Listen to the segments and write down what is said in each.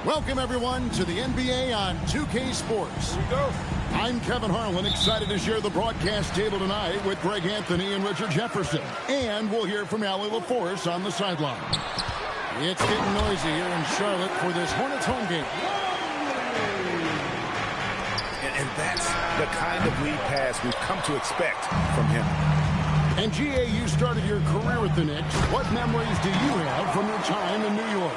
Welcome, everyone, to the NBA on 2K Sports. Here we go. I'm Kevin Harlan, excited to share the broadcast table tonight with Greg Anthony and Richard Jefferson. And we'll hear from Allie LaForce on the sideline. It's getting noisy here in Charlotte for this Hornets home game. And that's the kind of lead pass we've come to expect from him. And G.A., you started your career with the Knicks. What memories do you have from your time in New York?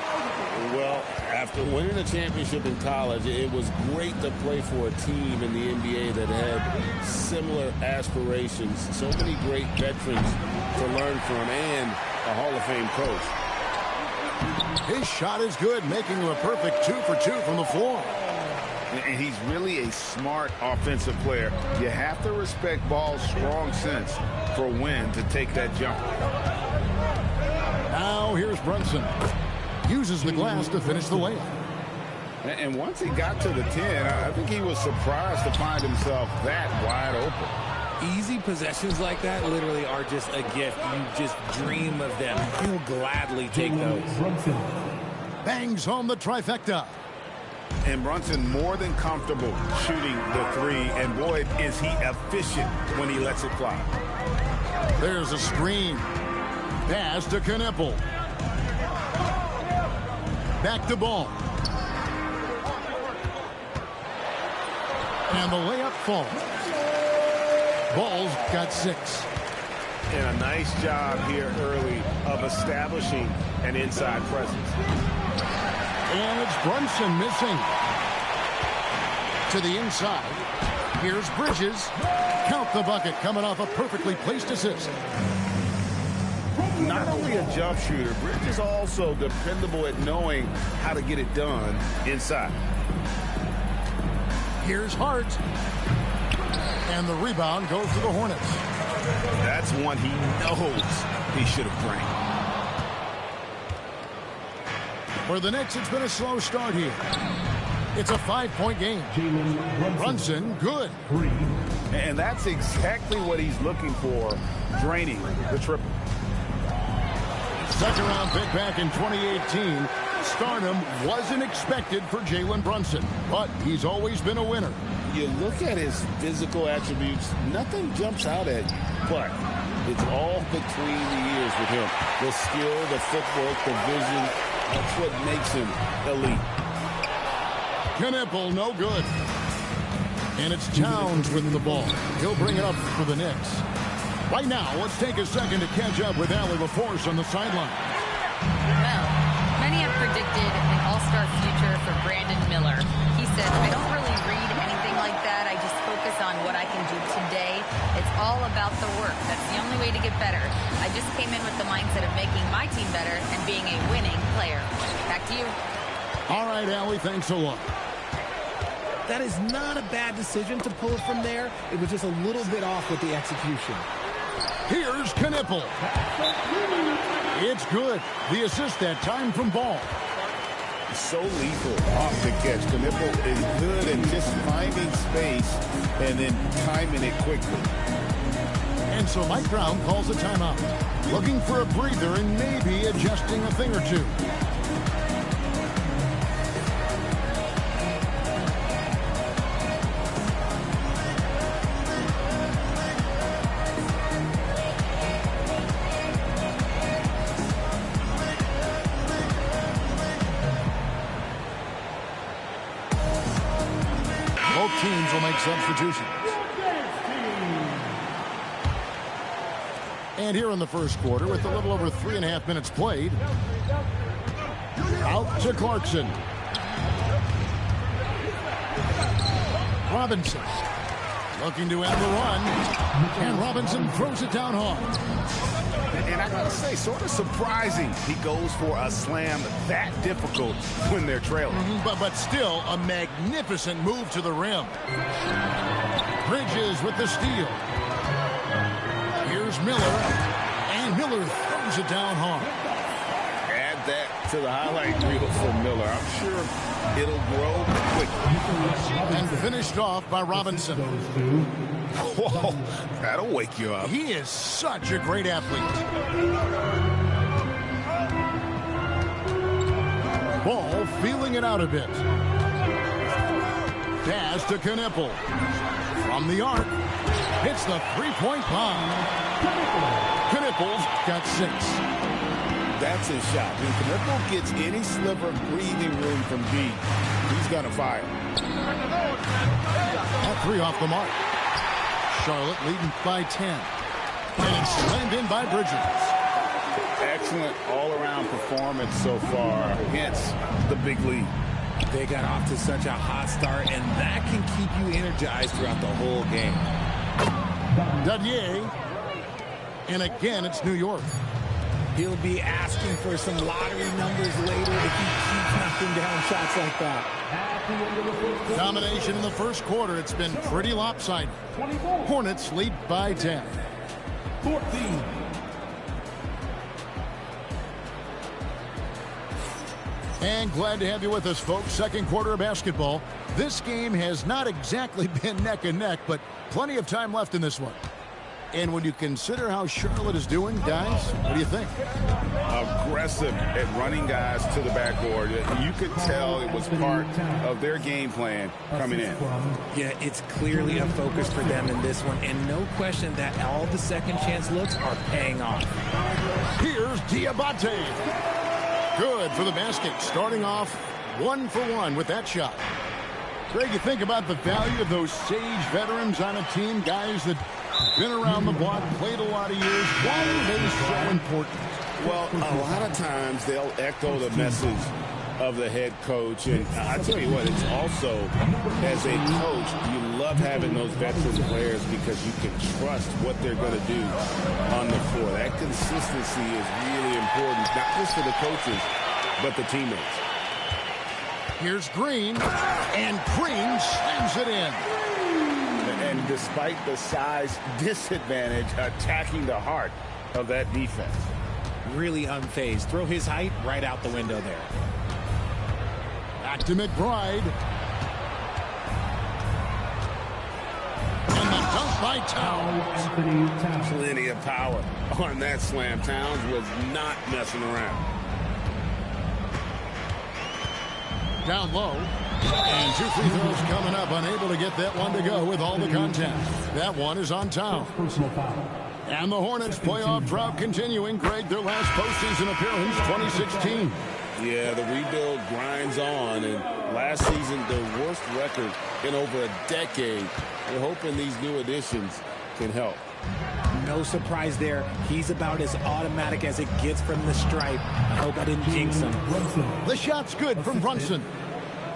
Well, after winning a championship in college, it was great to play for a team in the NBA that had similar aspirations. So many great veterans to learn from and a Hall of Fame coach. His shot is good, making him a perfect 2 for 2 from the floor. And he's really a smart offensive player. You have to respect Ball's strong sense for when to take that jump. Now here's Brunson. Uses the glass to finish the layup. And once he got to the 10, I think he was surprised to find himself that wide open. Easy possessions like that literally are just a gift. You just dream of them. You'll gladly take those. Bangs home the trifecta. And Brunson more than comfortable shooting the 3. And boy, is he efficient when he lets it fly. There's a screen. Pass to Knipple. Back to Ball. And the layup falls. Ball's got 6. And a nice job here early of establishing an inside presence. And it's Brunson missing. To the inside. Here's Bridges. Count the bucket, coming off a perfectly placed assist. Not only a jump shooter, Bridges is also dependable at knowing how to get it done inside. Here's Hart. And the rebound goes to the Hornets. That's one he knows he should have framed. For the Knicks, it's been a slow start here. It's a 5-point game. Brunson, good. And that's exactly what he's looking for, draining the triple. Second round pick back in 2018. Stardom wasn't expected for Jalen Brunson, but he's always been a winner. You look at his physical attributes, nothing jumps out at you, but it's all between the ears with him. The skill, the footwork, the vision, that's what makes him elite. Knipple, no good. And it's Towns with the ball. He'll bring it up for the Knicks. Right now, let's take a second to catch up with Allie LaForce on the sideline. Well, many have predicted an all-star future for Brandon Miller. He said, I don't really read anything like that. I just focus on what I can do today. It's all about the work. That's the only way to get better. I just came in with the mindset of making my team better and being a winning player. Back to you. All right, Allie, thanks a lot. That is not a bad decision to pull it from there. It was just a little bit off with the execution. Here's Knipple. It's good. The assist that time from Ball. So lethal off the catch. Knipple is good at just finding space and then timing it quickly. And so Mike Brown calls a timeout. Looking for a breather and maybe adjusting a thing or two. Both teams will make substitutions. And here in the first quarter, with a little over 3.5 minutes played, out to Clarkson. Robinson looking to end the run, and Robinson throws it down hard. And I gotta say, sort of surprising he goes for a slam that difficult when they're trailing. But still a magnificent move to the rim. Bridges with the steal. Here's Miller, and Miller throws it down hard. Add that to the highlight reel for Miller. I'm sure it'll grow quickly. And finished off by Robinson. Whoa, that'll wake you up. He is such a great athlete. Ball feeling it out a bit. Pass to Knippel. From the arc. Hits the three-point bomb. Knippel's got 6. That's his shot. When Knippel gets any sliver of breathing room from deep, he's going to fire. That 3 off the mark. Charlotte leading by 10. And it's slammed in by Bridges. Excellent all-around performance so far, hence the big lead. They got off to such a hot start, and that can keep you energized throughout the whole game. Dadier. And again, it's New York. He'll be asking for some lottery numbers later if he keeps knocking down shots like that. Domination in the first quarter. It's been pretty lopsided. Hornets lead by 10. 14. And glad to have you with us, folks. Second quarter of basketball. This game has not exactly been neck and neck, but plenty of time left in this one. And when you consider how Charlotte is doing, guys, what do you think? Aggressive at running guys to the backboard. You could tell it was part of their game plan coming in. Yeah, it's clearly a focus for them in this one, and no question that all the second chance looks are paying off. Here's Diabate. Good for the basket, starting off 1 for 1 with that shot. Greg, you think about the value of those sage veterans on a team, guys that been around the block, played a lot of years. Why are they so important? Well, a lot of times they'll echo the message of the head coach. And I tell you what, it's also, as a coach, you love having those veteran players because you can trust what they're going to do on the floor. That consistency is really important, not just for the coaches, but the teammates. Here's Green, and Green slams it in. And despite the size disadvantage, attacking the heart of that defense. Really unfazed. Throw his height right out the window there. Back to McBride. And the dunk by Towns. Plenty of power on that slam. Towns was not messing around. Down low. And 2 free throws coming up. Unable to get that one to go with all the contact. That one is on Towns. And the Hornets playoff drought continuing. Greg, their last postseason appearance, 2016. Yeah, the rebuild grinds on, and last season their worst record in over a decade. We're hoping these new additions can help. No surprise there. He's about as automatic as it gets from the stripe. I hope I didn't jinx him. The shot's good from Brunson.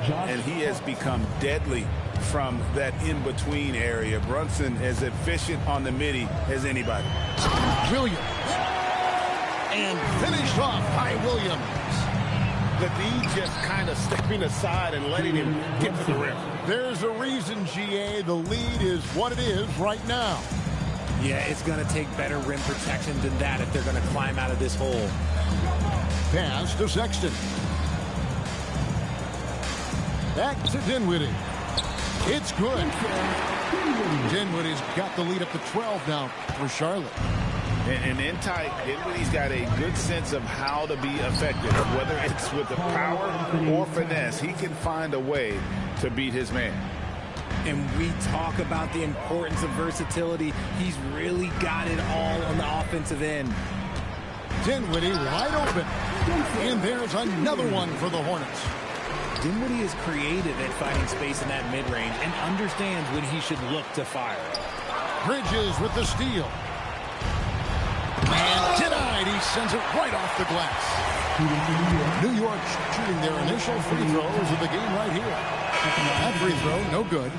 And he has become deadly from that in-between area. Brunson is efficient on the midi as anybody. Williams. And finished off by Williams. The D just kind of stepping aside and letting him get to the rim. There's a reason, GA. The lead is what it is right now. Yeah, it's going to take better rim protection than that if they're going to climb out of this hole. Pass to Sexton. Back to Dinwiddie. It's good. Dinwiddie's got the lead up to 12 now for Charlotte. And in tight, Dinwiddie's got a good sense of how to be effective. Whether it's with the power or finesse, he can find a way to beat his man. And we talk about the importance of versatility. He's really got it all on the offensive end. Dinwiddie wide open. And there's another one for the Hornets. Dinwiddie is creative at finding space in that mid-range and understands when he should look to fire. Bridges with the steal. And denied. He sends it right off the glass. New York shooting their initial free throws of the game right here. That free throw, no good.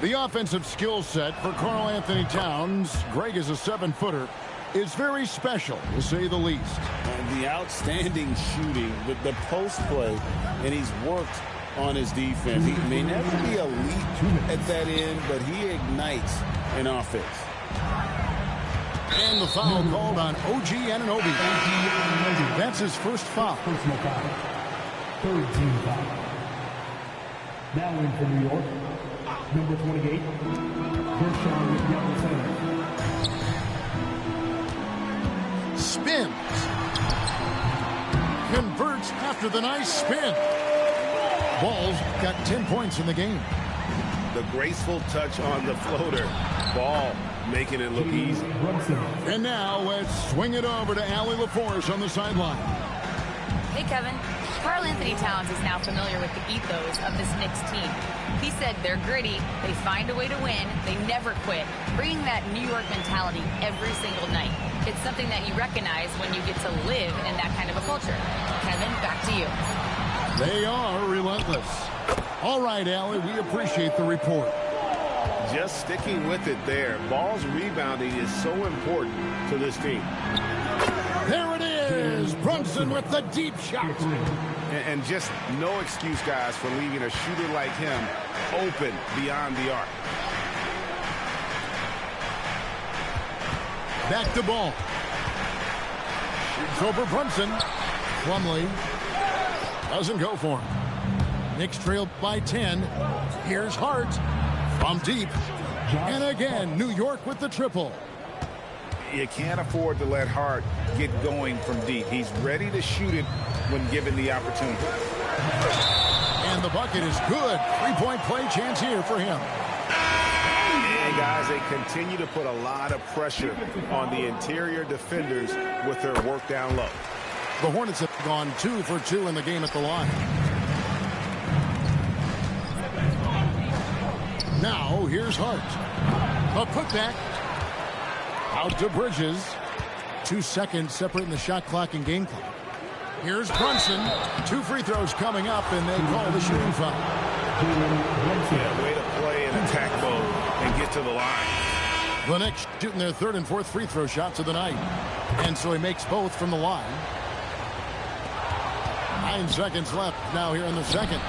The offensive skill set for Karl Anthony Towns, Greg is a 7-footer, is very special, to say the least. And the outstanding shooting with the post play, and he's worked on his defense. He may never be elite at that end, but he ignites an offense. And the foul called on OG Anunoby. That's his first foul. Personal foul. Third team foul. Now in for New York, number 28, Gershon with yellow center. Spins. converts after the nice spin. Ball's got 10 points in the game. The graceful touch on the floater. Ball making it look easy. And now let's swing it over to Allie LaForce on the sideline. Hey, Kevin. Karl Anthony Towns is now familiar with the ethos of this Knicks team. He said they're gritty, they find a way to win, they never quit, bringing that New York mentality every single night. It's something that you recognize when you get to live in that kind of a culture. Kevin, back to you. They are relentless. All right, Allie, we appreciate the report. Just sticking with it there. Ball's rebounding is so important to this team. There it is. Brunson with the deep shot. And just no excuse, guys, for leaving a shooter like him open beyond the arc. Back to ball. Shoots over Brunson. Plumlee doesn't go for him. Knicks trailed by 10. Here's Hart from deep. And again, New York with the triple. You can't afford to let Hart get going from deep. He's ready to shoot it when given the opportunity. And the bucket is good. Three-point play chance here for him. And guys, they continue to put a lot of pressure on the interior defenders with their work down low. The Hornets have gone 2 for 2 in the game at the line. Now, here's Hart. A putback. Out to Bridges. 2 seconds separating the shot clock and game clock. Here's Brunson. 2 free throws coming up, and they call the shooting foul. Yeah, way to play in attack mode and get to the line. The Knicks shooting their 3rd and 4th free throw shots of the night. And so he makes both from the line. 9 seconds left now here in the second.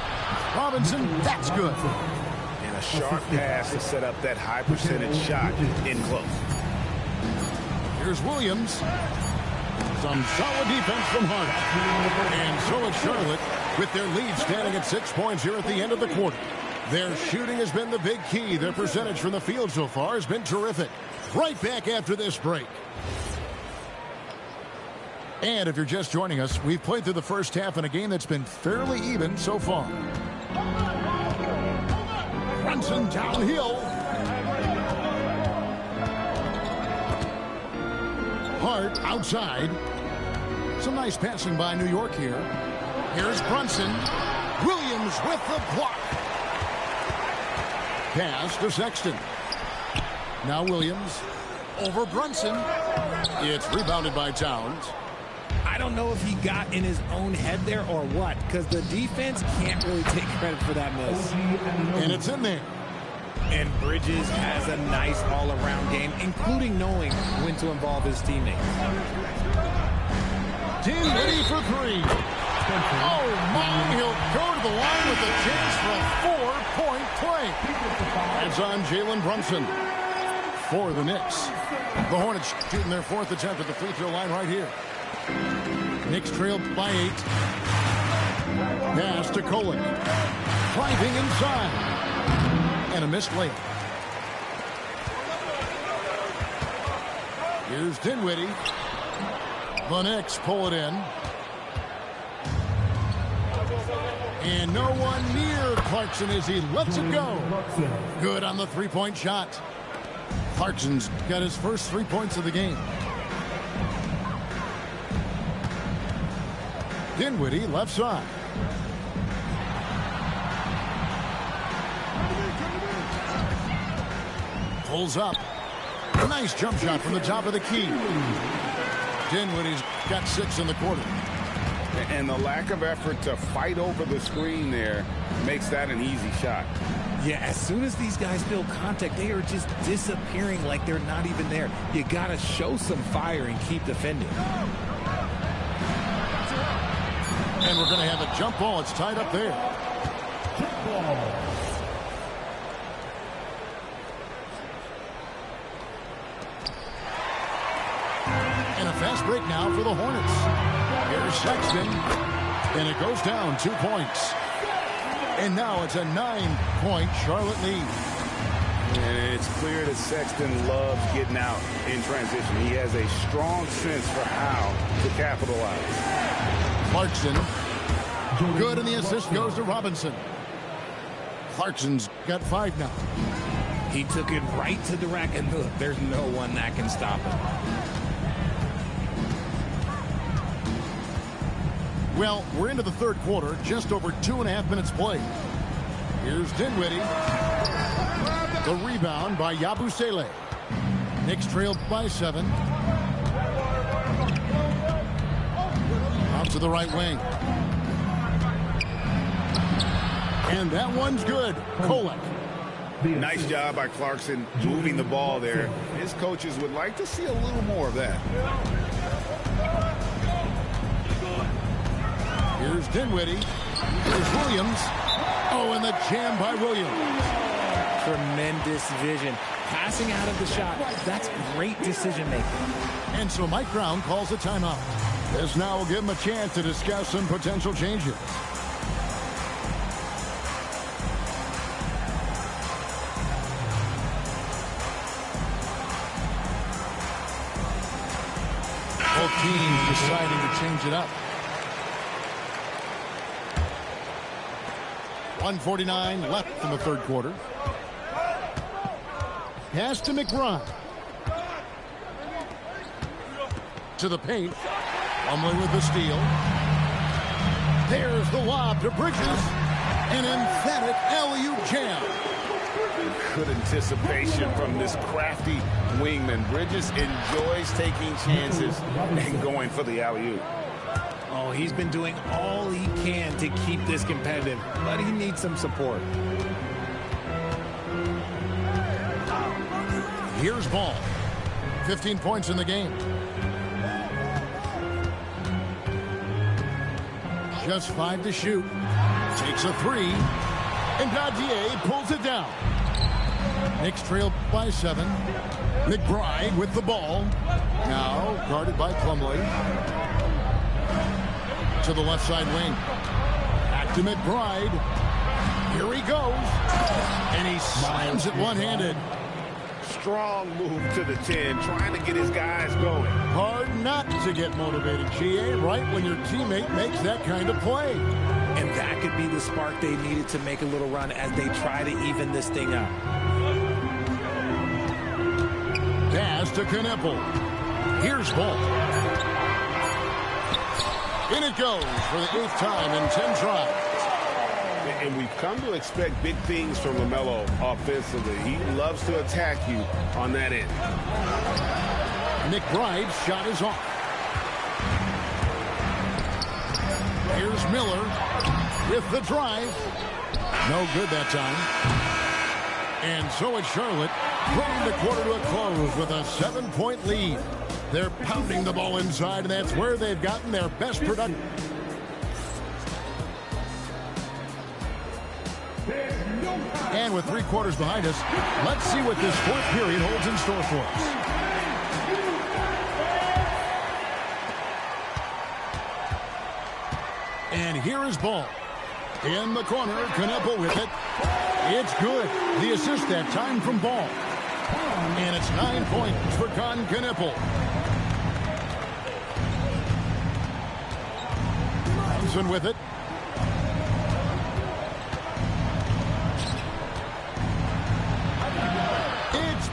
Robinson, that's good. And a sharp pass to set up that high percentage shot in close. Here's Williams. Some solid defense from Hart. And so it's Charlotte with their lead standing at 6 points here at the end of the quarter. Their shooting has been the big key. Their percentage from the field so far has been terrific. Right back after this break. And if you're just joining us, we've played through the first half in a game that's been fairly even so far. Brunson downhill. Hart outside. Some nice passing by New York here. Here's Brunson. Williams with the block. Pass to Sexton. Now Williams over Brunson. It's rebounded by Towns. I don't know if he got in his own head there or what, because the defense can't really take credit for that miss. And it's in there. And Bridges has a nice all-around game, including knowing when to involve his teammates. Dinwiddie for 3. Oh, my. He'll go to the line with a chance for a 4-point play. That's on Jalen Brunson for the Knicks. The Hornets shooting their 4th attempt at the free throw line right here. Knicks trailed by 8. Pass to Kolek. Driving inside. And a missed layup. Here's Dinwiddie. The Knicks pull it in. And no one near Clarkson as he lets it go. Good on the 3-point shot. Clarkson's got his first 3 points of the game. Dinwiddie left side. Pulls up. A nice jump shot from the top of the key. Dinwiddie's got 6 in the quarter. And the lack of effort to fight over the screen there makes that an easy shot. Yeah, as soon as these guys feel contact, they are just disappearing like they're not even there. You got to show some fire and keep defending. And we're going to have a jump ball. It's tied up there. Jump ball. And a fast break now for the Hornets. Here's Sexton. And it goes down 2 points. And now it's a 9-point Charlotte lead. And it's clear that Sexton loves getting out in transition. He has a strong sense for how to capitalize. Clarkson. Good, and the assist goes to Robinson. Clarkson's got 5 now. He took it right to the rack, and look, there's no one that can stop him. Well, we're into the third quarter, just over 2.5 minutes played. Here's Dinwiddie. The rebound by Yabusele. Knicks trailed by 7. Out to the right wing. And that one's good. Kolek. Nice job by Clarkson moving the ball there. His coaches would like to see a little more of that. Here's Dinwiddie. Here's Williams. Oh, and the jam by Williams. Tremendous vision. Passing out of the shot. That's great decision making. And so Mike Brown calls a timeout. This now will give him a chance to discuss some potential changes. Both teams deciding to change it up. 1:49 left in the third quarter. Pass to McBride. To the paint. Plumlee with the steal. There's the lob to Bridges. An emphatic alley-oop jam. Good anticipation from this crafty wingman. Bridges enjoys taking chances and going for the alley-oop. Oh, he's been doing all he can to keep this competitive, but he needs some support. Here's Ball. 15 points in the game. Just 5 to shoot. Takes a 3. And Dadier pulls it down. Knicks trailed by 7. McBride with the ball. Now guarded by Plumlee. To the left side wing. Back to McBride. Here he goes. And he slams it one-handed. Strong move to the 10, trying to get his guys going. Hard not to get motivated, GA, right when your teammate makes that kind of play. And that could be the spark they needed to make a little run as they try to even this thing up. Pass to Kneppel. Here's Ball. In it goes for the 8th time in 10 tries. And we've come to expect big things from LaMelo offensively. He loves to attack you on that end. McBride's shot is off. Here's Miller with the drive. No good that time. And so it's Charlotte bringing the quarter to a close with a 7-point lead. They're pounding the ball inside, and that's where they've gotten their best production. And with 3 quarters behind us, let's see what this 4th period holds in store for us. And here is Ball. In the corner, Kneppel with it. It's good. The assist that time from Ball. And it's 9 points for Kneppel. Johnson with it.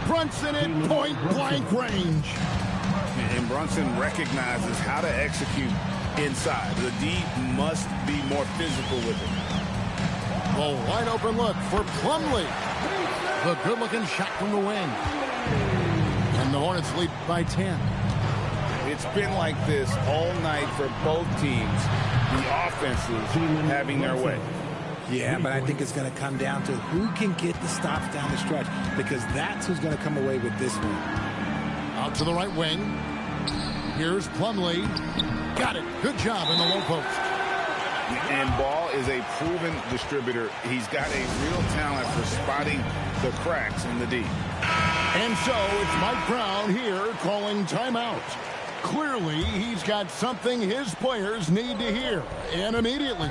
Brunson at point-blank range. And Brunson recognizes how to execute inside. The D must be more physical with it. A wide-open look for Plumlee. The good-looking shot from the wing. And the Hornets lead by 10. It's been like this all night for both teams. The offenses having their way. Yeah, but I think it's going to come down to who can get the stops down the stretch, because that's who's going to come away with this one. Out to the right wing. Here's Plumlee. Got it. Good job in the low post. And Ball is a proven distributor. He's got a real talent for spotting the cracks in the D. And so it's Mike Brown here calling timeout. Clearly, he's got something his players need to hear, and immediately.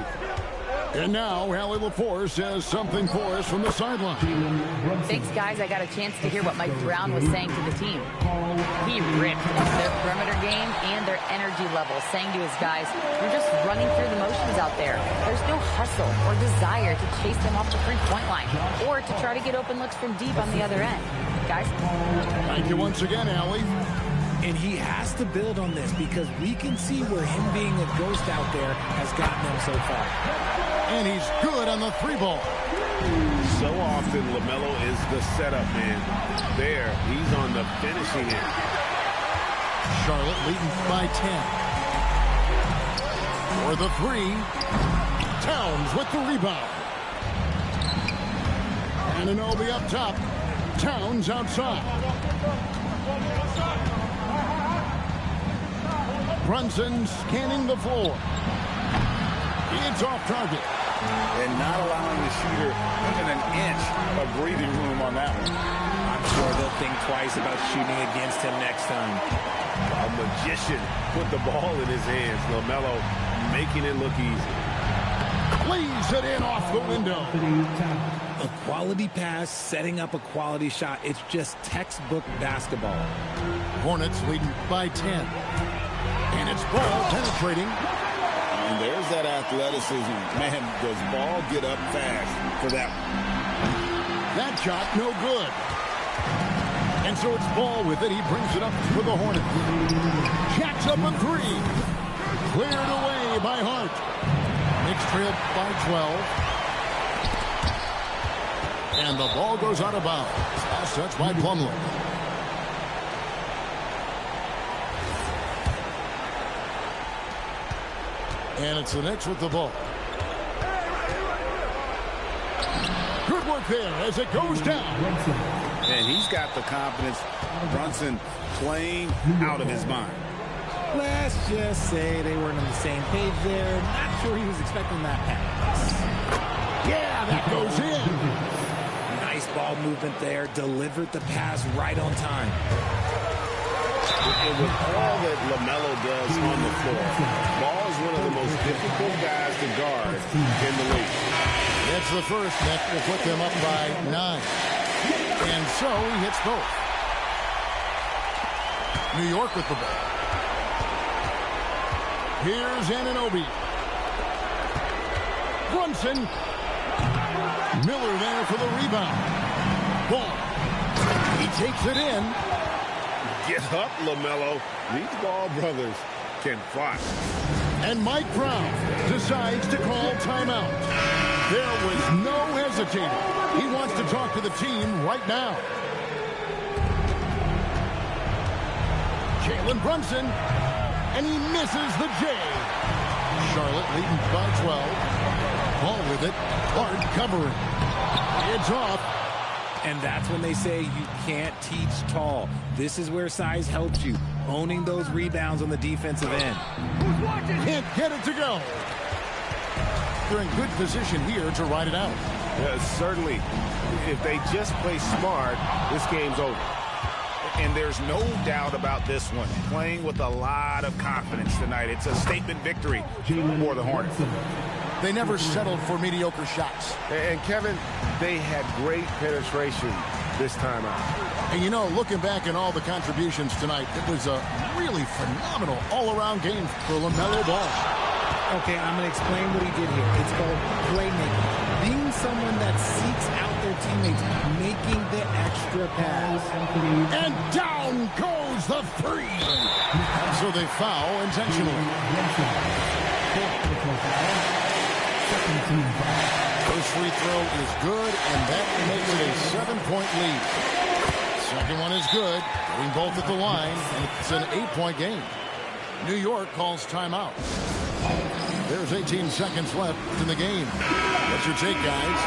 And now, Allie LaForce says something for us from the sideline. Thanks, guys. I got a chance to hear what Mike Brown was saying to the team. He ripped into their perimeter game and their energy level, saying to his guys, "You're just running through the motions out there. There's no hustle or desire to chase them off the three-point line or to try to get open looks from deep on the other end." Guys? Thank you once again, Allie. And he has to build on this because we can see where him being a ghost out there has gotten him so far. And he's good on the three ball. So often, LaMelo is the setup man. There, he's on the finishing end. Charlotte leading by 10. For the three, Towns with the rebound. Anunoby up top. Towns outside. Brunson scanning the floor. It's off target. And not allowing the shooter even an inch of breathing room on that one. I'm sure they'll think twice about shooting against him next time. A magician put the ball in his hands. LaMelo making it look easy. Plays it in off the window. A quality pass, setting up a quality shot. It's just textbook basketball. Hornets leading by 10. And it's ball penetrating. And there's that athleticism. Man, does ball get up fast for that one. That shot no good. And so it's Ball with it. He brings it up for the Hornets. Jacks up a three. Cleared away by Hart. Knicks trail by 12. And the ball goes out of bounds. Last touch by Plumlee. And it's the Knicks with the ball. Good work there as it goes down. And he's got the confidence. Brunson playing out of his mind. Let's just say they weren't on the same page there. Not sure he was expecting that pass. Yeah, that goes in. Nice ball movement there. Delivered the pass right on time. And with all that LaMelo does on the floor, Ball is one of the most difficult guys to guard in the league. That's the first. That will put them up by 9. And so he hits both. New York with the ball. Here's Anunoby. Brunson. Miller there for the rebound. Ball. He takes it in. Get up, LaMelo. These Ball brothers can fly. And Mike Brown decides to call timeout. There was no hesitating. He wants to talk to the team right now. Jalen Brunson. And he misses the J. Charlotte leading by 12. Ball with it. Hard covering. It's off. And that's when they say you can't teach tall. This is where size helps you. Owning those rebounds on the defensive end. Can't get it to go. They're in good position here to ride it out. Certainly, if they just play smart, this game's over. And there's no doubt about this one. Playing with a lot of confidence tonight. It's a statement victory for the Hornets. They never settled for mediocre shots. And Kevin, they had great penetration this time out. And you know, looking back at all the contributions tonight, it was a really phenomenal all-around game for LaMelo Ball. Okay, I'm going to explain what he did here. It's called playmaking. Being someone that seeks out their teammates, making the extra pass. And down goes the three. And so they foul intentionally. First free throw is good, and that makes it a 7-point lead. Second one is good, getting both at the line, and it's an 8-point game. New York calls timeout. There's 18 seconds left in the game. What's your take, guys?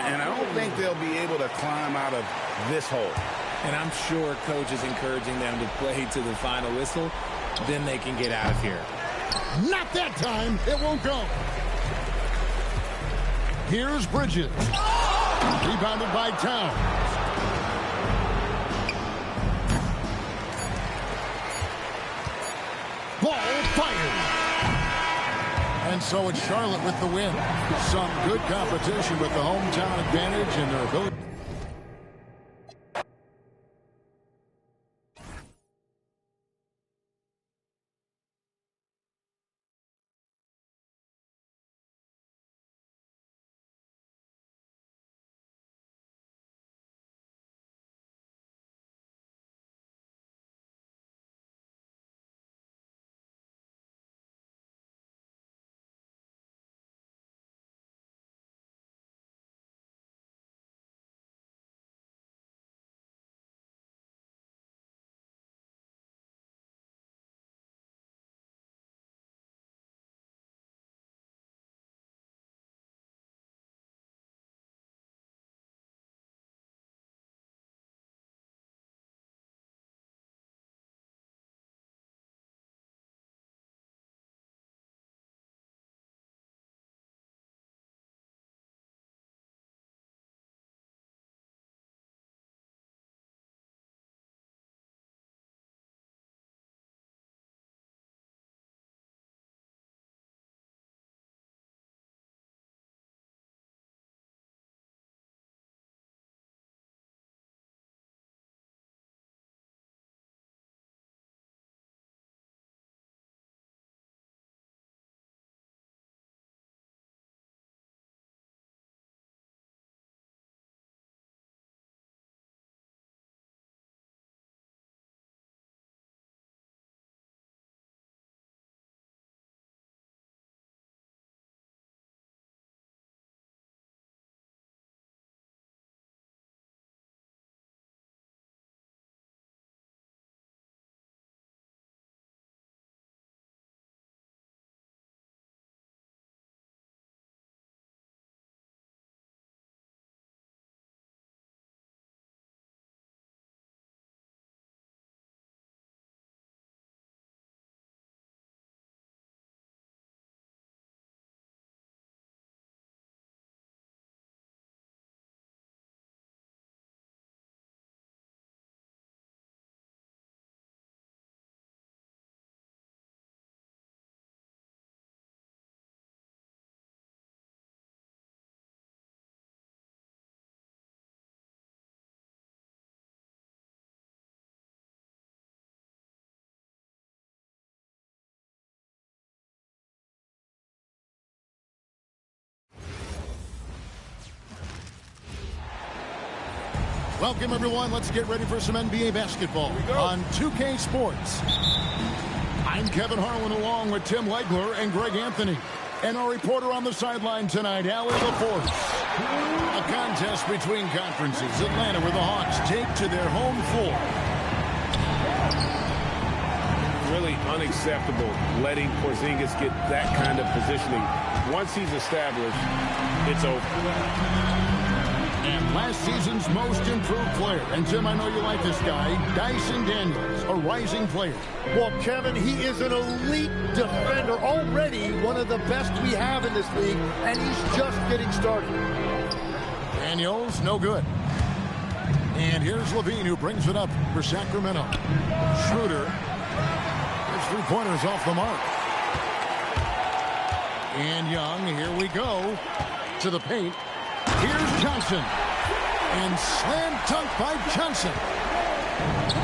And I don't think they'll be able to climb out of this hole. And I'm sure coach is encouraging them to play to the final whistle. Then they can get out of here. Not that time. It won't go. Here's Bridges. Rebounded by Towns. Ball fired. And so it's Charlotte with the win. Some good competition with the hometown advantage and their ability. Welcome, everyone. Let's get ready for some NBA basketball on 2K Sports. I'm Kevin Harlan along with Tim Legler and Greg Anthony. And our reporter on the sideline tonight, Allie LaForce. A contest between conferences. Atlanta, where the Hawks take to their home floor. Really unacceptable letting Porzingis get that kind of positioning. Once he's established, it's over. And last season's most improved player. And, Tim, I know you like this guy, Dyson Daniels, a rising player. Well, Kevin, he is an elite defender, already one of the best we have in this league, and he's just getting started. Daniels, no good. And here's Levine, who brings it up for Sacramento. Schroeder. His three-pointers off the mark. And Young, here we go, to the paint. Here's Johnson. And slam dunk by Johnson.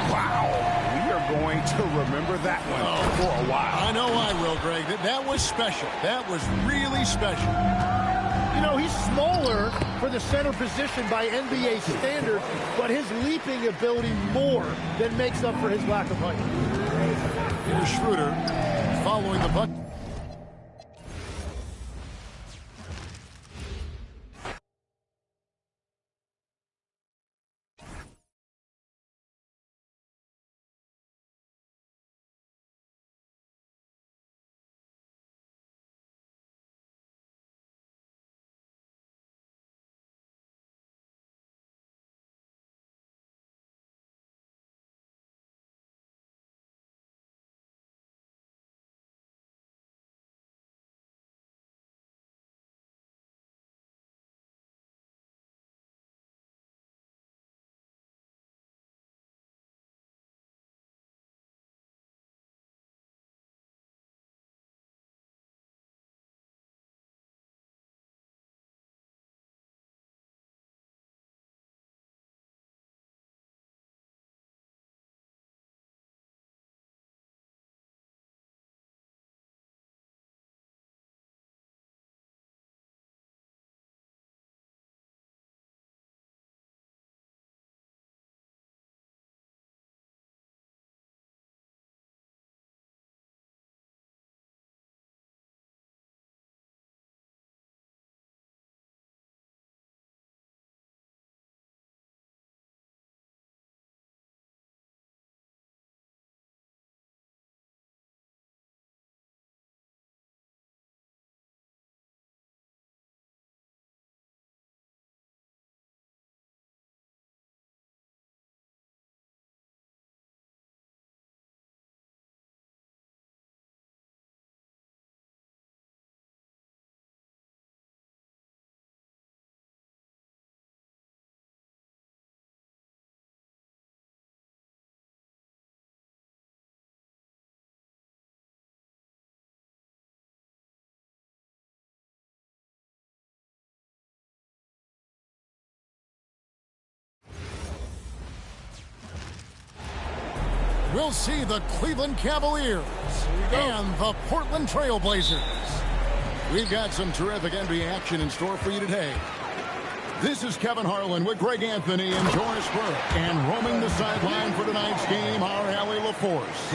Wow. We are going to remember that one for a while. I know I will, Greg. That was special. That was really special. You know, he's smaller for the center position by NBA standards, but his leaping ability more than makes up for his lack of height. Here's Schroeder following the puck. We'll see the Cleveland Cavaliers and the Portland Trail Blazers. We've got some terrific NBA action in store for you today. This is Kevin Harlan with Greg Anthony and Doris Burke. And roaming the sideline for tonight's game, our Allie LaForce.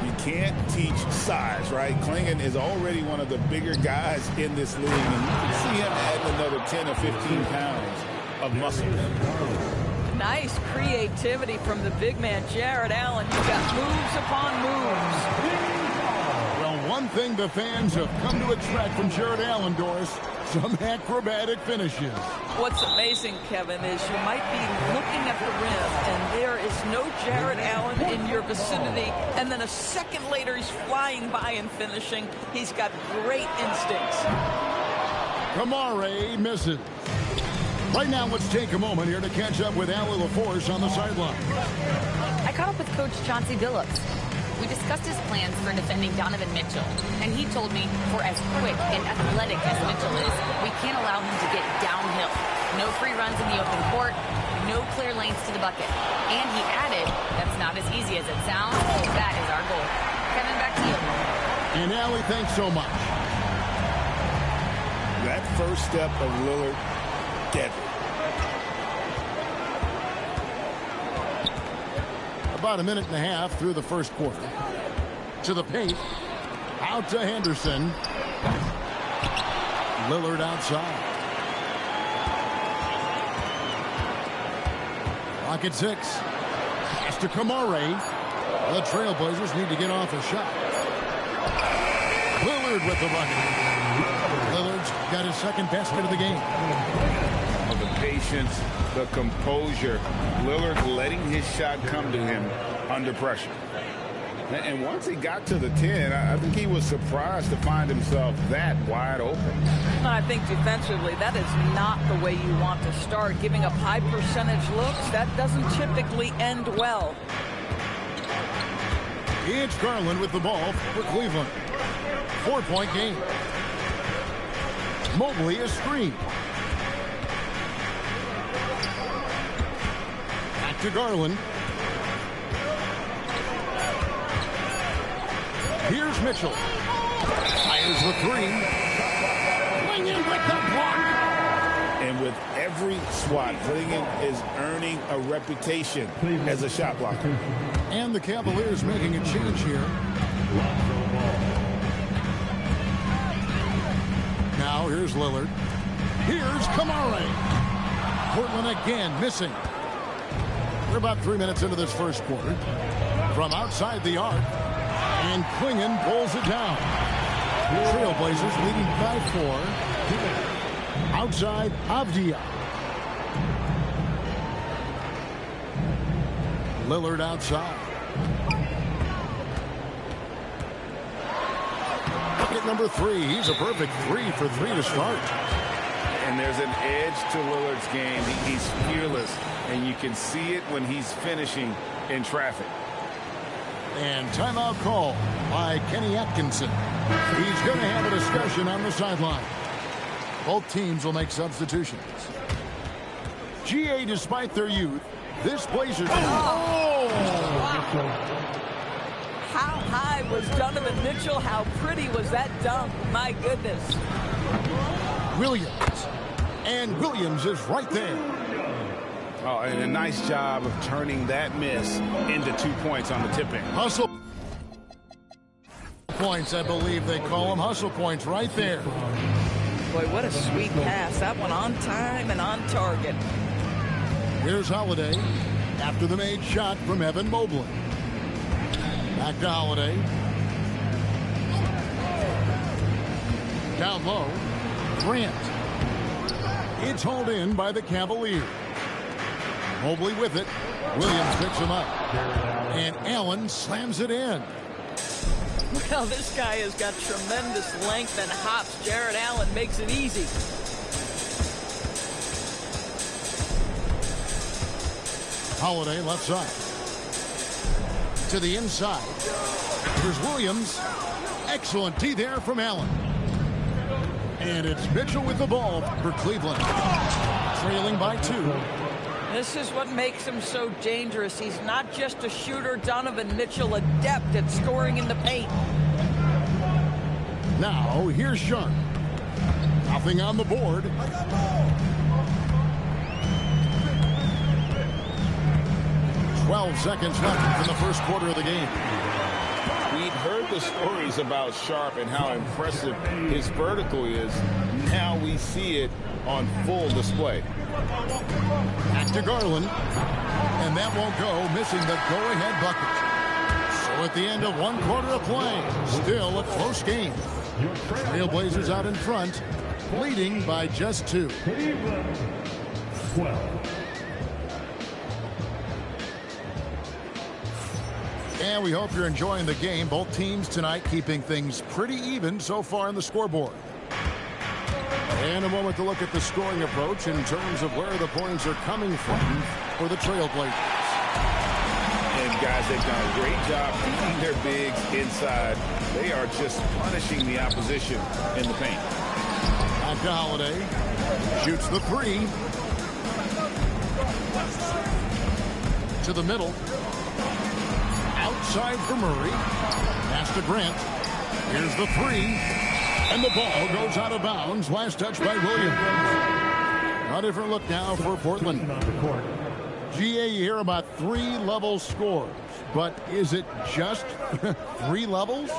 You can't teach size, right? Klingon is already one of the bigger guys in this league, and you can see him adding another 10 or 15 pounds of muscle. Nice creativity from the big man, Jared Allen. You've got moves upon moves. Well, one thing the fans have come to expect from Jared Allen, Doris, some acrobatic finishes. What's amazing, Kevin, is you might be looking at the rim, and there is no Jared Allen in your vicinity, and then a second later he's flying by and finishing. He's got great instincts. Kamare misses. Right now, let's take a moment here to catch up with Allie LaForce on the sideline. I caught up with Coach Chauncey Billups. We discussed his plans for defending Donovan Mitchell, and he told me for as quick and athletic as Mitchell is, we can't allow him to get downhill. No free runs in the open court, no clear lanes to the bucket. And he added, that's not as easy as it sounds. That is our goal. Kevin, back to you. And Allie, thanks so much. That first step of Lillard, deadly. About a minute and a half through the first quarter. To the paint. Out to Henderson. Lillard outside. Clock at 6. Pass to Kamare. The Trailblazers need to get off a shot. Lillard with the bucket. Lillard's got his second basket of the game. The patience, the composure. Lillard letting his shot come to him under pressure. And once he got to the 10, I think he was surprised to find himself that wide open. I think defensively, that is not the way you want to start. Giving up high percentage looks, that doesn't typically end well. It's Garland with the ball for Cleveland. 4-point game. Mobley a screen. Back to Garland. Here's Mitchell. Fires the 3. Clingan with the block. And with every swat, Clingan is earning a reputation as a shot blocker. And the Cavaliers making a change here. Now here's Lillard. Here's Kamare. Portland again missing. We're about 3 minutes into this first quarter. From outside the arc. And Clingan pulls it down. Trailblazers leading by 4. Outside Avdia. Lillard outside. Bucket number 3. He's a perfect 3 for 3 to start. And there's an edge to Lillard's game. He's fearless, and you can see it when he's finishing in traffic. And timeout call by Kenny Atkinson. He's going to have a discussion on the sideline. Both teams will make substitutions. GA, despite their youth, this Blazers... Oh! How high was Donovan Mitchell? How pretty was that dunk? My goodness. Williams. And Williams is right there. Oh, and a nice job of turning that miss into 2 points on the tip-in. Hustle points, I believe they call them. Hustle points right there. Boy, what a sweet pass. That one on time and on target. Here's Holiday after the made shot from Evan Mobley. Back to Holiday. Down low. Grant. It's hauled in by the Cavaliers. Mobley with it. Williams picks him up. And Allen slams it in. Well, this guy has got tremendous length and hops. Jared Allen makes it easy. Holiday left side. To the inside. Here's Williams. Excellent D there from Allen. And it's Mitchell with the ball for Cleveland. Trailing by 2. This is what makes him so dangerous. He's not just a shooter. Donovan Mitchell, adept at scoring in the paint. Now, here's Sharp. Nothing on the board. "12 seconds left in the first quarter of the game." We'd heard the stories about Sharp and how impressive his vertical is. Now we see it on full display. Back to Garland. And that won't go, missing the go-ahead bucket. So at the end of 1 quarter of play, still a close game. Trailblazers out in front, leading by just 2. 12. And we hope you're enjoying the game. Both teams tonight keeping things pretty even so far on the scoreboard. And a moment to look at the scoring approach in terms of where the points are coming from for the Trailblazers. And guys, they've done a great job keeping their bigs inside. They are just punishing the opposition in the paint. Back to Holiday. Shoots the 3. To the middle. Outside for Murray. Pass to Grant. Here's the 3. And the ball goes out of bounds. Last touch by Williams. A different look now for Portland. GA, you hear about 3 level scores, but is it just 3 levels?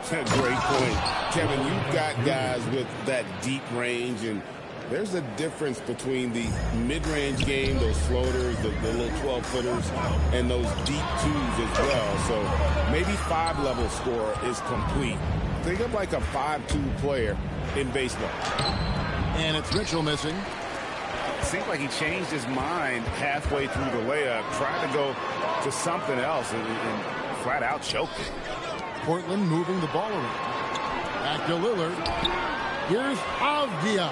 Great point. Kevin, you've got guys with that deep range, and there's a difference between the mid-range game, those floaters, the little 12-footers, and those deep twos as well. So maybe 5-level score is complete. Think of like a 5-2 player in baseball. And it's Mitchell missing. It seemed like he changed his mind halfway through the layup, tried to go to something else, and flat out choked it. Portland moving the ball around. Back to Lillard. Here's Avdia.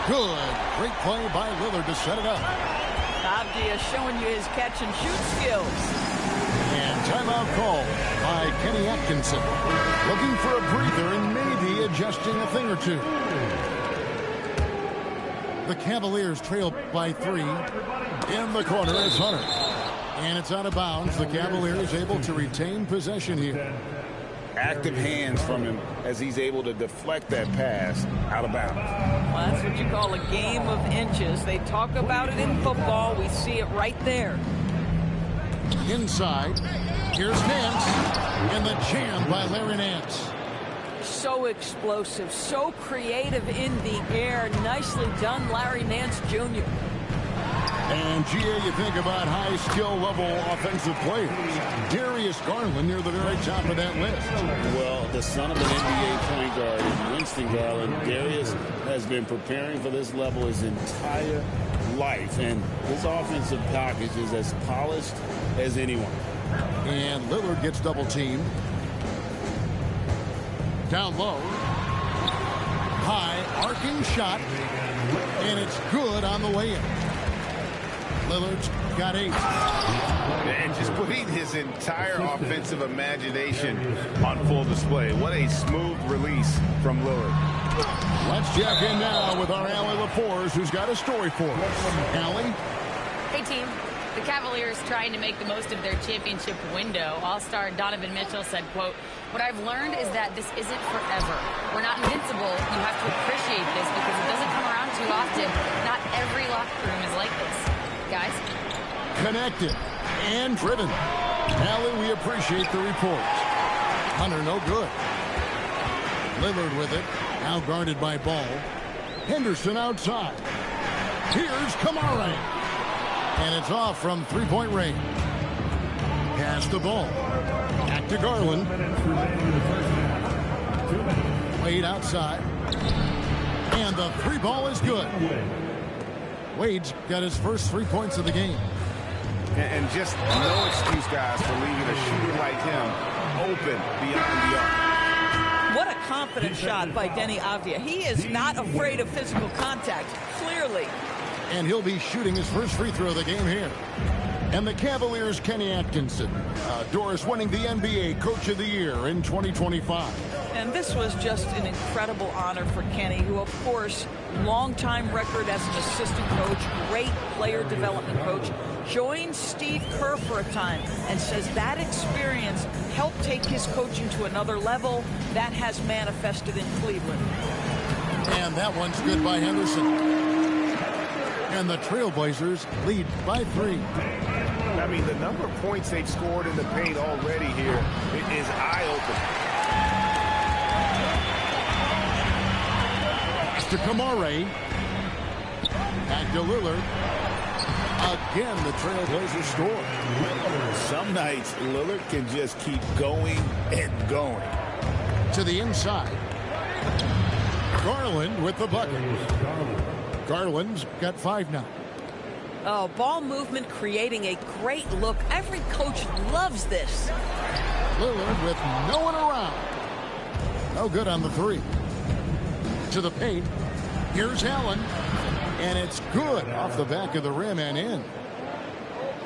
Good. Great play by Lillard to set it up. Avdia showing you his catch and shoot skills. And timeout call by Kenny Atkinson. Looking for a breather and maybe adjusting a thing or two. The Cavaliers trail by 3. In the corner, it's Hunter. And it's out of bounds. The Cavaliers able to retain possession here. Active hands from him as he's able to deflect that pass out of bounds. Well, that's what you call a game of inches. They talk about it in football. We see it right there. Inside. Here's Nance. And the jam by Larry Nance. So explosive, so creative in the air. Nicely done, Larry Nance Jr. And, GA, you think about high skill level offensive players. Darius Garland near the very top of that list. Well, the son of an NBA point guard is Winston Garland. Darius has been preparing for this level his entire life, and his offensive package is as polished as anyone. And Lillard gets double teamed. Down low. High arcing shot. And it's good on the way in. Lillard's got 8. And just putting his entire offensive imagination on full display. What a smooth release from Lillard. Let's check in now with our Allie LaForce, who's got a story for us. Allie? Hey, team. The Cavaliers trying to make the most of their championship window. All-star Donovan Mitchell said, quote, "What I've learned is that this isn't forever. We're not invincible. You have to appreciate this because it doesn't come around too often. Not every locker room is like this. Guys." Connected and driven. Allie, we appreciate the report. Hunter, no good. Lillard with it. Now guarded by Ball. Henderson outside. Here's Kamara. And it's off from three-point range. Pass the ball. Back to Garland. Wade outside. And the 3-ball is good. Wade's got his first 3 points of the game. And just no excuse, guys, for leaving a shooter like him open beyond the arc. What a confident shot by Denny Avdia. He is not afraid of physical contact, clearly. And he'll be shooting his first free throw of the game here. And the Cavaliers' Kenny Atkinson. Doris winning the NBA Coach of the Year in 2025. And this was just an incredible honor for Kenny, who, of course, longtime record as an assistant coach, great player development coach, joined Steve Kerr for a time and says that experience helped take his coaching to another level. That has manifested in Cleveland. And that one's good by Henderson. And the Trailblazers lead by 3. I mean, the number of points they've scored in the paint already here is eye-opening. To Kamara. Back to Lillard. Again, the Trailblazers score. Some nights, Lillard can just keep going and going. To the inside. Garland with the bucket. Garland's got 5 now. Oh, ball movement creating a great look. Every coach loves this. Lillard with no one around. No good on the 3. To the paint. Here's Allen. And it's good off the back of the rim and in.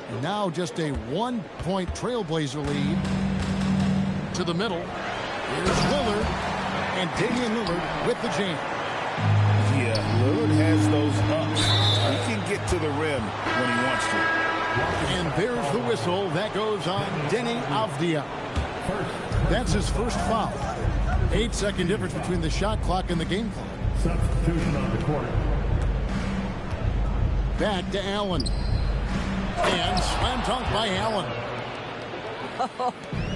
And now just a 1-point Trailblazer lead. To the middle. Here's Lillard. And Damian Lillard with the jam. Yeah, Lillard has those ups. He can get to the rim when he wants to. And there's the whistle. That goes on Denny Avdia. That's his first foul. 8-second difference between the shot clock and the game clock. Substitution on the court. Back to Allen. And slam dunk by Allen.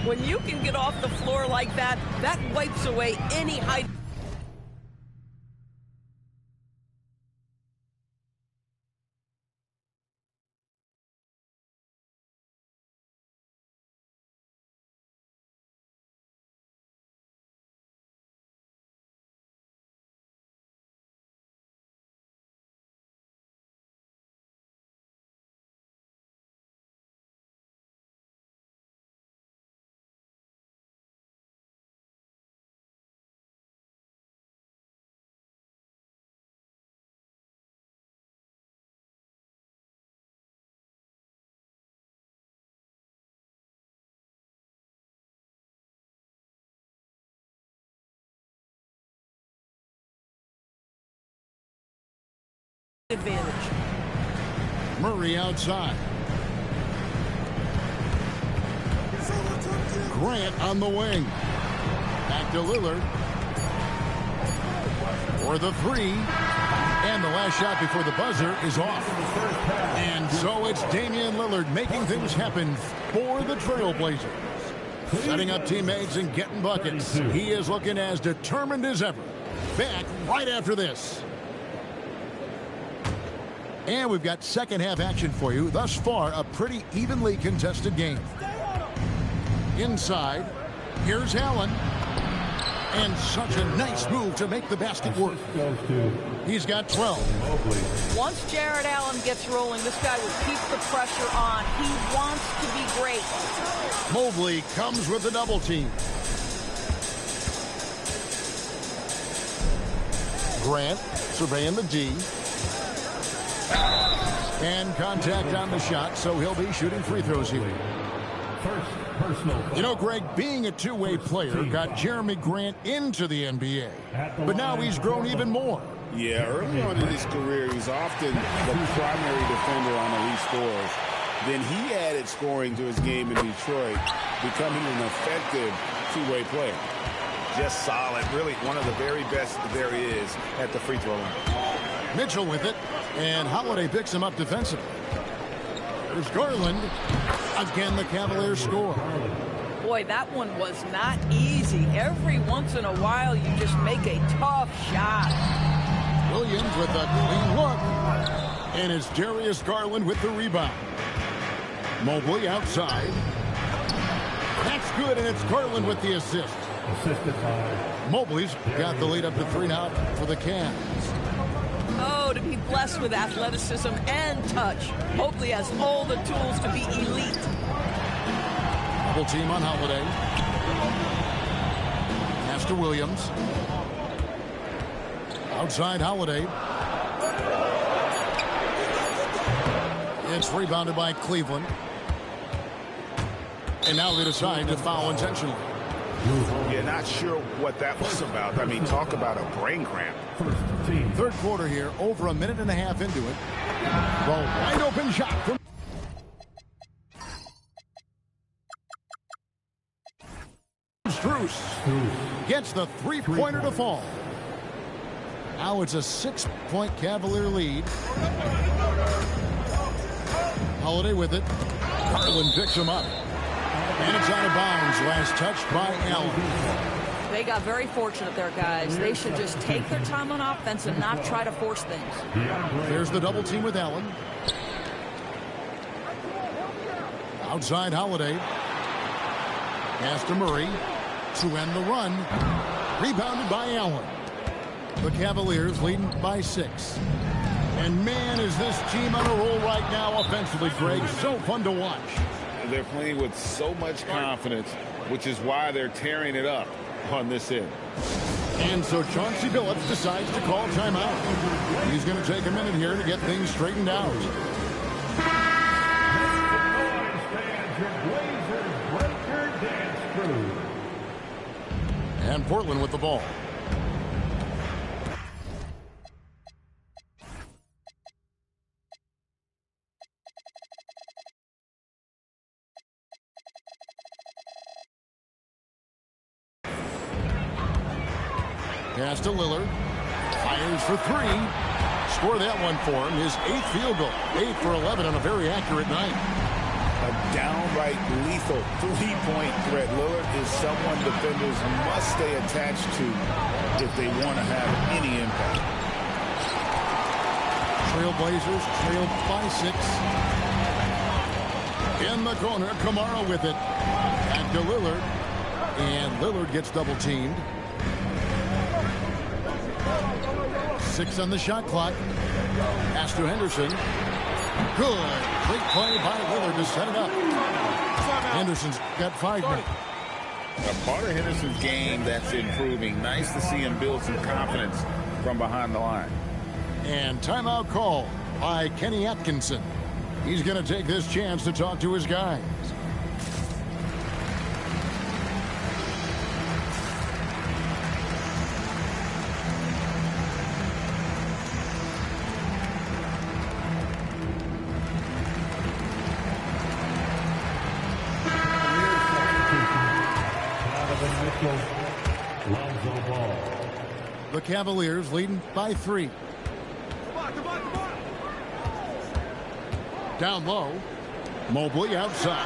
When you can get off the floor like that, that wipes away any height. Advantage. Murray outside. Grant on the wing. Back to Lillard. For the three. And the last shot before the buzzer is off. And so it's Damian Lillard making things happen for the Trailblazers. Setting up teammates and getting buckets. He is looking as determined as ever. Back right after this. And we've got second half action for you. Thus far, a pretty evenly contested game. Inside, here's Allen. And such a nice move to make the basket work. He's got 12. Once Jared Allen gets rolling, this guy will keep the pressure on. He wants to be great. Mobley comes with the double team. Grant surveying the D. And contact on the shot, so he'll be shooting free throws here. You know, Greg, being a two-way player got Jeremy Grant into the NBA. But now he's grown even more. Yeah, early on in his career, he was often the primary defender on elite scores. Then he added scoring to his game in Detroit, becoming an effective two-way player. Just solid, really one of the very best there is at the free throw line. Mitchell with it, and Holiday picks him up defensively. There's Garland. Again, the Cavaliers score. Boy, that one was not easy. Every once in a while, you just make a tough shot. Williams with a clean look. And it's Darius Garland with the rebound. Mobley outside. That's good, and it's Garland with the assist. Mobley's got the lead up to 3 now for the Cavs. Oh, to be blessed with athleticism and touch. Mobley has all the tools to be elite. Double team on Holiday. Pass to Williams. Outside Holiday. It's rebounded by Cleveland. And now they decide to foul intentionally. Yeah, not sure what that was about. I mean, talk about a brain cramp. Third quarter here, over a minute and a half into it. Well, wide open shot from Strus. Gets the three-pointer to fall. Now it's a 6-point Cavalier lead. Holiday with it. Garland picks him up. And it's out of bounds. Last touch by Allen. They got very fortunate there, guys. They should just take their time on offense and not try to force things. There's the double team with Allen. Outside Holiday. Pass to Murray to end the run. Rebounded by Allen. The Cavaliers leading by 6. And man, is this team on a roll right now offensively, Greg. So fun to watch. They're playing with so much confidence, which is why they're tearing it up on this end. And so Chauncey Billups decides to call timeout. He's going to take a minute here to get things straightened out. And Portland with the ball. Pass to Lillard. Fires for 3. score that one for him. His 8th field goal. 8 for 11 on a very accurate night. A downright lethal three-point threat. Lillard is someone defenders must stay attached to if they want to have any impact. Trailblazers trailed by 6. In the corner, Kamara with it. Back to Lillard. And Lillard gets double-teamed. 6 on the shot clock. Pass to Henderson. Good. Great play by Lillard to set it up. Henderson's got 5 now. A part of Henderson's game that's improving. Nice to see him build some confidence from behind the line. And timeout call by Kenny Atkinson. He's going to take this chance to talk to his guys. The Cavaliers leading by 3. Down low. Mobley outside.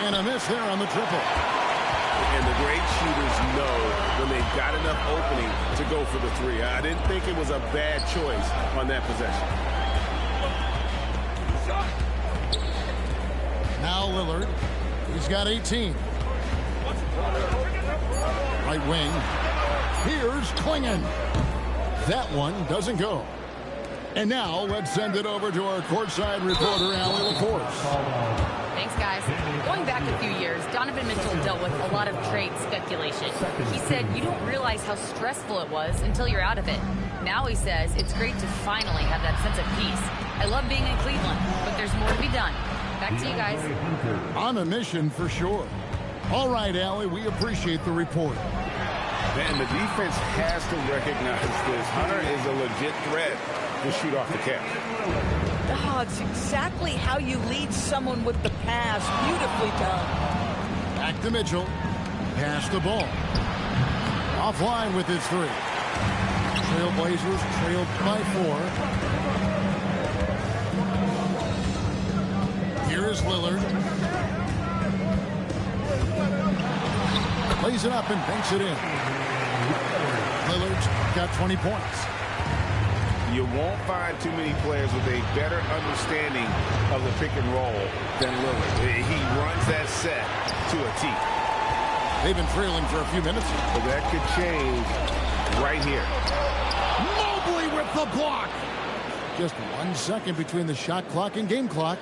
And a miss there on the triple. And the great shooters know when they've got enough opening to go for the 3. I didn't think it was a bad choice on that possession. Now Lillard. He's got 18. Right wing. Here's Klingon. That one doesn't go. And now let's send it over to our courtside reporter, Allie LaForce. Thanks, guys. Going back a few years, Donovan Mitchell dealt with a lot of trade speculation. He said you don't realize how stressful it was until you're out of it. Now he says it's great to finally have that sense of peace. I love being in Cleveland, but there's more to be done. Back to you guys. On a mission for sure. All right, Allie, we appreciate the report. And the defense has to recognize this. Hunter is a legit threat to shoot off the cap. Oh, it's exactly how you lead someone with the pass. Beautifully done. Back to Mitchell. Pass the ball. Offline with his 3. Trailblazers trailed by 4. Here is Lillard. Plays it up and banks it in. Lillard's got 20 points. You won't find too many players with a better understanding of the pick and roll than Lillard. He runs that set to a T. They've been trailing for a few minutes. But that could change right here. Mobley with the block. Just 1 second between the shot clock and game clock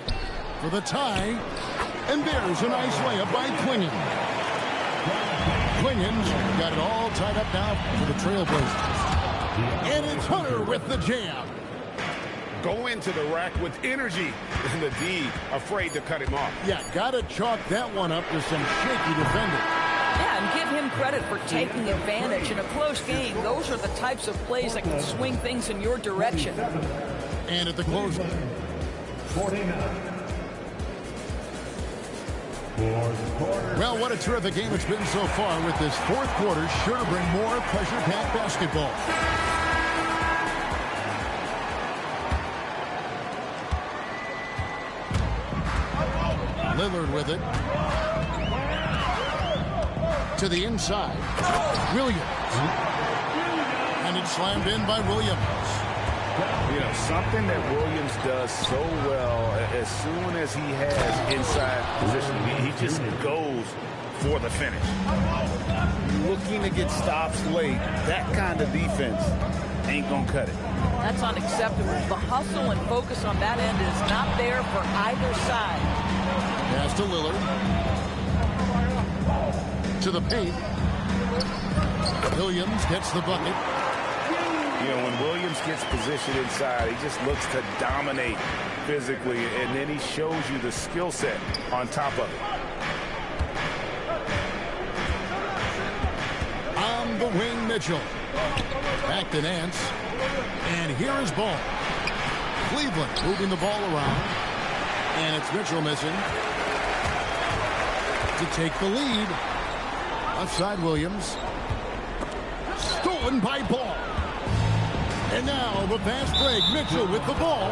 for the tie. And there's a nice layup by Klingon. Klingon's got it all tied up now for the Trailblazers. And it's Hunter with the jam. Go into the rack with energy. And the D afraid to cut him off. Yeah, got to chalk that one up to some shaky defending. Yeah, and give him credit for taking advantage in a close game. Those are the types of plays that can swing things in your direction. And at the close. 49. Well, what a terrific game it's been so far, with this 4th quarter sure to bring more pressure-packed basketball. Lillard with it. To the inside. Williams. And it's slammed in by Williams. You know, something that Williams does so well, as soon as he has inside position, he just goes for the finish. Looking to get stops late, that kind of defense ain't going to cut it. That's unacceptable. The hustle and focus on that end is not there for either side. Pass to Lillard. To the paint. Williams gets the bucket. You know, when Williams gets positioned inside, he just looks to dominate physically, and then he shows you the skill set on top of it. On the wing, Mitchell. Back to Nance. And here is Ball. Cleveland moving the ball around. And it's Mitchell missing to take the lead. Left side, Williams. Stolen by Ball. And now the fast break. Mitchell with the ball.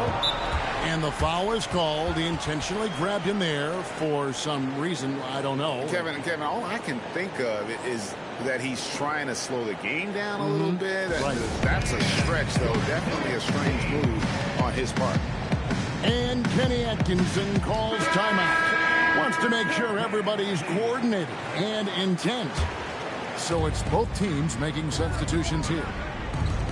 And the foul is called. He intentionally grabbed him there for some reason. I don't know. Kevin, all I can think of is that he's trying to slow the game down a little bit. Right. That's a stretch, though. Definitely a strange move on his part. And Kenny Atkinson calls timeout. Wants to make sure everybody's coordinated and intent. So it's both teams making substitutions here.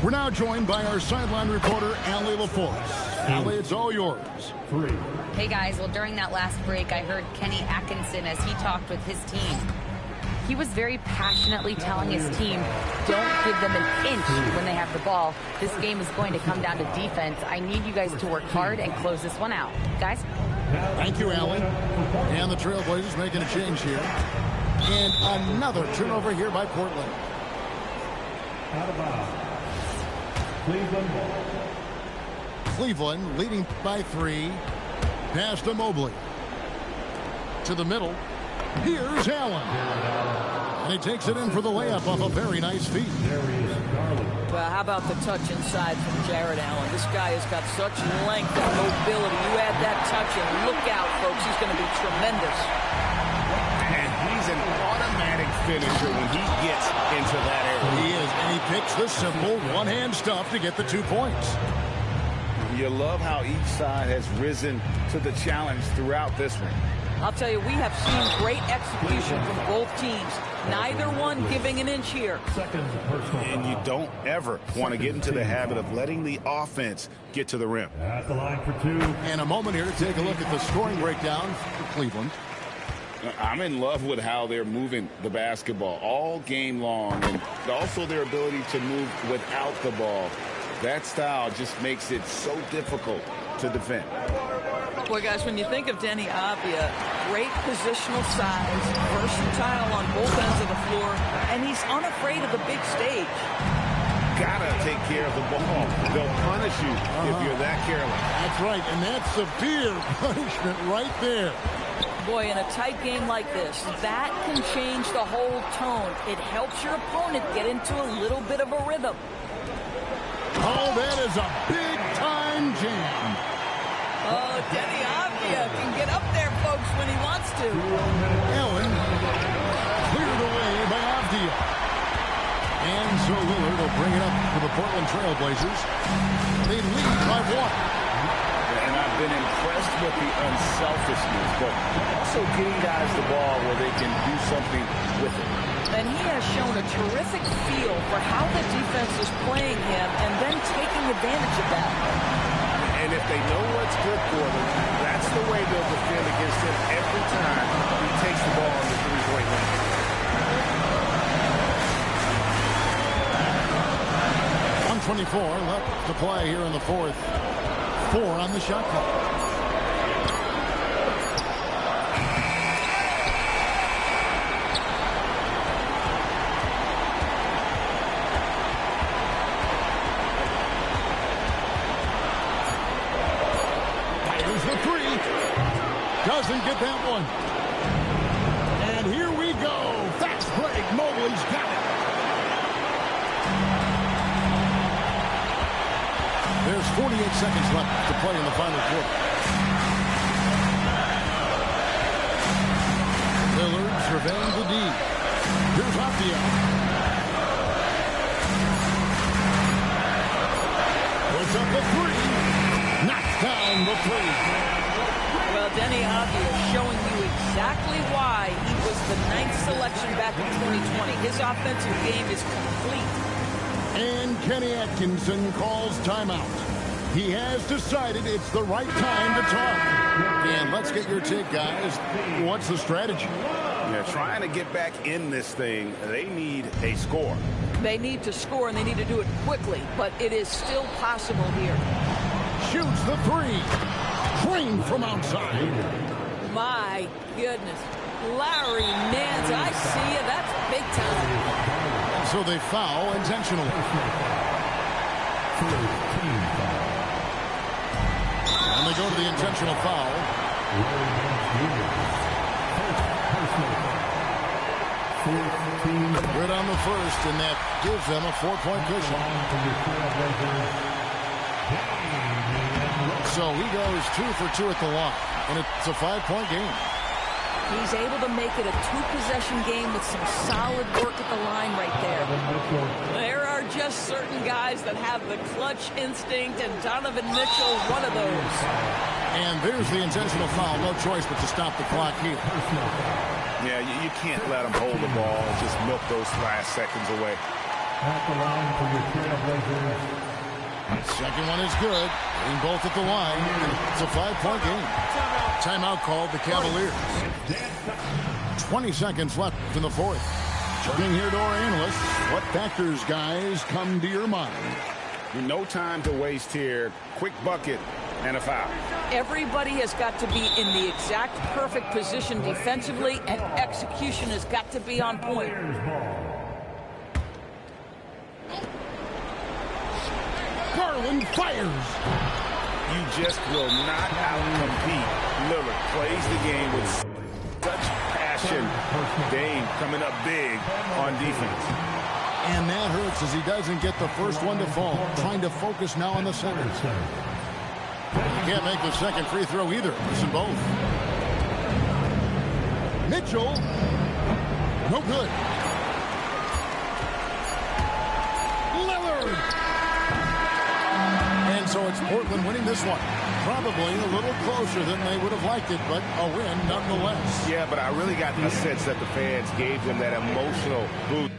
We're now joined by our sideline reporter, Allie LaForce. Allie, it's all yours. 3. Hey, guys. Well, during that last break, I heard Kenny Atkinson as he talked with his team. He was very passionately telling his team, don't give them an inch when they have the ball. This game is going to come down to defense. I need you guys to work hard and close this one out. Guys? Thank you, Allie. And the Trailblazers making a change here. And another turnover here by Portland. Out of bounds. Cleveland ball. Cleveland leading by 3. Pass to Mobley. To the middle. Here's Allen. And he takes it in for the layup off a very nice feed. Well, how about the touch inside from Jared Allen? This guy has got such length and mobility. You add that touch and look out, folks. He's going to be tremendous. And he's an automatic finisher when he gets into that area. He is, and he picks the simple one-hand stuff to get the 2 points. You love how each side has risen to the challenge throughout this one. I'll tell you, we have seen great execution from both teams. Neither one giving an inch here. And you don't ever want to get into the habit of letting the offense get to the rim. At the line for 2. And a moment here to take a look at the scoring breakdown for Cleveland. I'm in love with how they're moving the basketball all game long, and also their ability to move without the ball. That style just makes it so difficult to defend. Boy, guys, when you think of Denny Avdia, great positional size, versatile on both ends of the floor, and he's unafraid of the big stage. Gotta take care of the ball. They'll punish you if you're that careless. That's right, and that's severe punishment right there. Boy, in a tight game like this, that can change the whole tone. It helps your opponent get into a little bit of a rhythm. Oh, that is a big-time jam. Oh, Denny Avdia can get up there, folks, when he wants to. Allen cleared away by Avdia. And so Lillard will bring it up for the Portland Trailblazers. They lead by 1. And I've been impressed with the unselfishness, but also getting guys the ball where they can do something with it. And he has shown a terrific feel for how the defense is playing him and then taking advantage of that. And if they know what's good for them, that's the way they'll defend against him every time he takes the ball in the three-point line. .124 left to play here in the fourth. 4 on the shot clock. Doesn't get that one. And here we go. Fast break. Mobley's got it. There's 48 seconds left to play in the final quarter. Lillard surveying the D. Here's Avdia. Puts up the 3. Knocks down the 3. Well, Denny Avdia is showing you exactly why he was the 9th selection back in 2020. His offensive game is complete. And Kenny Atkinson calls timeout. He has decided it's the right time to talk. And let's get your take, guys. What's the strategy? They're trying to get back in this thing. They need a score. They need to score, and they need to do it quickly, but it is still possible here. Shoots the 3. Trained from outside. My goodness. Larry Nance, I see you. That's big time. So they foul intentionally. And they go to the intentional foul. Good on the first, and that gives them a 4-point cushion. So he goes 2 for 2 at the line, and it's a 5-point game. He's able to make it a 2-possession game with some solid work at the line right there. There are just certain guys that have the clutch instinct, and Donovan Mitchell, one of those. And there's the intentional foul. No choice but to stop the clock here. Yeah, you can't let him hold the ball and just milk those last seconds away. At the line for your RetroBlaze. Second one is good. Being both at the line. It's a 5-point game. Timeout called the Cavaliers. 20 seconds left in the fourth. Turning here to our analysts. What factors, guys, come to your mind? No time to waste here. Quick bucket and a foul. Everybody has got to be in the exact perfect position defensively, and execution has got to be on point. Garland fires. You just will not outcompete Lillard. Plays the game with such passion. Dame coming up big on defense. And that hurts as he doesn't get the first one to fall. Trying to focus now on the second. He can't make the second free throw either. Listen both. Mitchell. No good. Lillard. And so it's Portland winning this one. Probably a little closer than they would have liked it, but a win nonetheless. Yeah, but I really got the sense that the fans gave them that emotional boost.